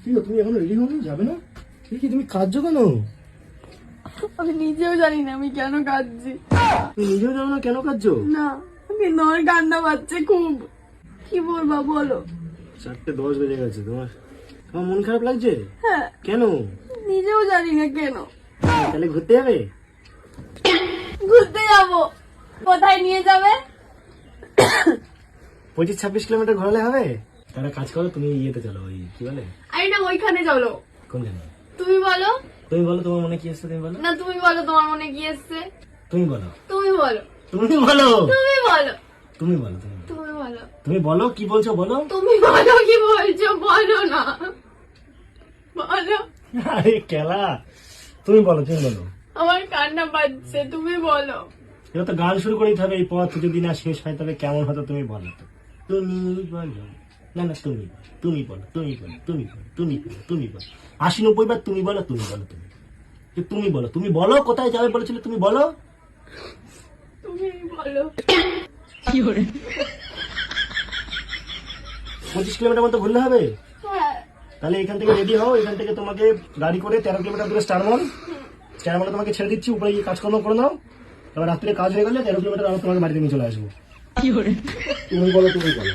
কি গো, তুমি এখনো রেডি হওনি? যাবে না? কি তুমি কাঁদছো কেন? আমি নিজেও জানি না আমি কেন কাঁদছি। তুমি নিজেও জানো না কেন কাঁদছো? না কিন্তু আমার কান্না পাচ্ছে খুব। কি বলবা বলো? 4:10 বেজে গেছে। তোমার মন খারাপ লাগছে? হ্যাঁ কেন? নিজেও জানি না কেন। তাহলে ঘুরতে যাবে? ঘুরতে যাব। কোথায় নিয়ে যাবে? 25-26 কিলোমিটার ঘোরালে হবে? তাহলে কাজ করো, তুমি ইয়েতে চলো, ওই কি বলে, আরে না ওইখানে চলো। কোনখানে? তুমি বলো। তুমি বলো তোমার মনে কি আসছে, তুমি বলো। না তুমি বলো তোমার মনে কি এসছে। তুমি বলো। তুমি বলো। তুমি বলো। তুমি বলো। তুমি বলো। তুমি বলো। তুমি বলো। তুমি বলো কি বলছো বলো। তুমি বলো কি বলছো বলো না। বলো। আরে খেলা, তুমি বলো, তুমি বলো। আমার কান্না পাচ্ছে তুমি বলো। এবার তো গান শুরু করে দিতে হবে, এই পথ যদি না শেষ হয় তবে কেমন হতো তুমি বলো তো। তুমি বলো। না না তুমি বলো, তুমি বলো, তুমি বলো, তুমি বলো, তুমি বলো, তুমি বলো। 80-90 বার তুমি বলো, তুমি বলো, তুমি তুমি বলো, তুমি বলো কোথায় যাবে বলেছিলে, তুমি বলো। তুমি বলো। 25 কিলোমিটার মতো ঘুরলে হবে? হ্যাঁ তাহলে এখান থেকে রেডি হও, এখান থেকে তোমাকে গাড়ি করে 13 কিলোমিটার দূরে স্টারমল তোমাকে ছেড়ে দিচ্ছি, উপরে গিয়ে কাজকর্ম করে নাও। এবার রাত্রে কাজ হয়ে গেলে 13 কিলোমিটার আমরা তোমাকে বাড়িতে নিয়ে চলে আসবো। তুমি বলো, তুমি বলো।